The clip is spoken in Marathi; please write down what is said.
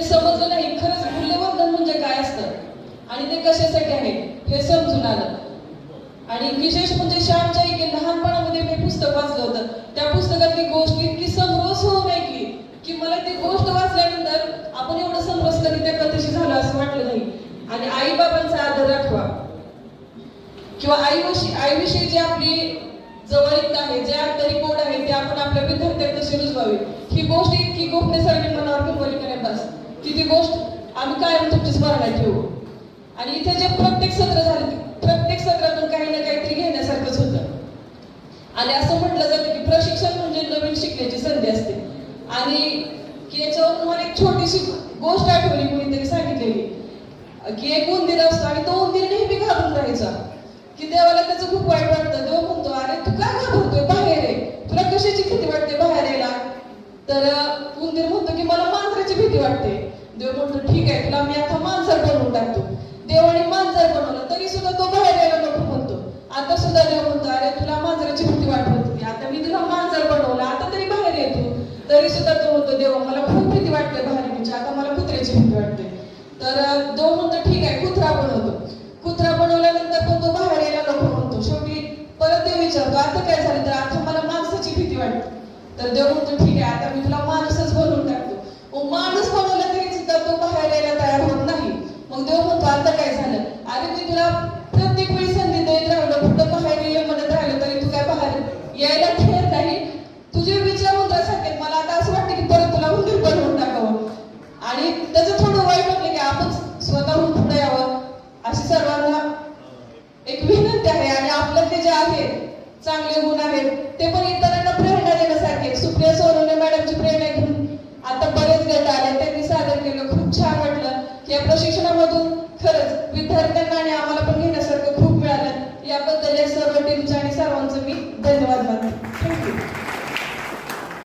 ते समजलं नाही खरंच मूल्यवर्धन म्हणजे काय असतं आणि ते कशासाठी आहे हे समजून आलं. आणि विशेष म्हणजे श्यामच्या इथे लहानपणामध्ये मी पुस्तक वाचलं होतं. त्या पुस्तकातली गोष्ट इतकी समरस होऊन ऐकली की मला ती गोष्ट वाचल्यानंतर आपण एवढं समरस कधी त्या कथेशी झालं असं वाटलं नाही. आणि आई बाबांचा आदर राखवा किंवा आईविषयी जी आपली जवळीकता आहे, जे अंतरी कोड आहे ते आपण आपल्या विद्यार्थ्यांना कशी रुजवावी, ही गोष्ट इतकी गोपनीयसारखी मनावर कंपनी करत बस की ती गोष्ट आम्ही कायम तुमची स्मरणात ठेवू. आणि इथे जे प्रत्येक सत्र झाले प्रत्येक सत्रातून काही ना काहीतरी घेण्यासारखंच होतं. आणि असं म्हटलं जातं की प्रशिक्षण म्हणजे नवीन शिकण्याची संधी असते. आणि याच्यावर मला एक छोटीशी गोष्ट आठवली, कोणीतरी सांगितलेली की एक उंदीर असतो आणि तो उंदीर नेहमी घाबरून राहायचा की देवाला त्याचं खूप वाईट वाटतं. देव म्हणतो अरे तू का घाबरतोय, बाहेर आहे, तुला कशाची भीती वाटते बाहेर यायला. तर उंदीर म्हणतो की मला मांजराची भीती वाटते. देव म्हणतो ठीक आहे, तुला मी आता मांजर बनवून टाकतो. देवाने मांजर बनवलं तरी सुद्धा तो बाहेर यायला नको म्हणतो. आता सुद्धा देव म्हणतो अरे तुला मांजराची भीती वाटत होती, आता मी तुला मांजर बनवलं, आता तरी बाहेर येतो. तरी सुद्धा तो म्हणतो देव मला खूप भीती वाटते बाहेर येण्याची, आता मला कुत्र्याची भीती वाटते. तर देव म्हणतो ठीक आहे, कुत्रा बनवतो. कुत्रा बनवल्यानंतर पण तो बाहेर यायला नको म्हणतो. शेवटी परत देव विचारतो आता काय झालं, तर आता मला माणसाची भीती वाटते. तर देव म्हणतो ठीक आहे, आता मी तुला माणूसच बनवून टाकतो. मग माणूस बनवला तरी सुद्धा तो बाहेर यायला तयार होत नाही. मग देव म्हणतो आता काय झालं, अरे मी तुला प्रत्येक वेळी संधी देत राहिलो, कुठं बाहेर ये म्हणत राहिलो तरी तू काय बाहेर यायला तयार नाही. तुझे विचार उंदरासारखे, मला आता असं वाटतं की परत तुला उंदीर बनवून टाकावं. आणि त्याचं थोडं वाईट वाटलं की आपण स्वतःहून पुढे यावं अशी सर्वांना एक विनंती आहे. आणि आपल्यातले जे आहेत चांगले गुण आहेत ते पण इतरांना प्रेरणा देण्यासारखे. सुप्रिया सोनवणे मॅडमची प्रेरणा घेऊन आता बरेच गट आले, त्यांनी सादर केलं, खूप छान वाटलं. या प्रशिक्षणामधून खरंच विद्यार्थ्यांना आणि आम्हाला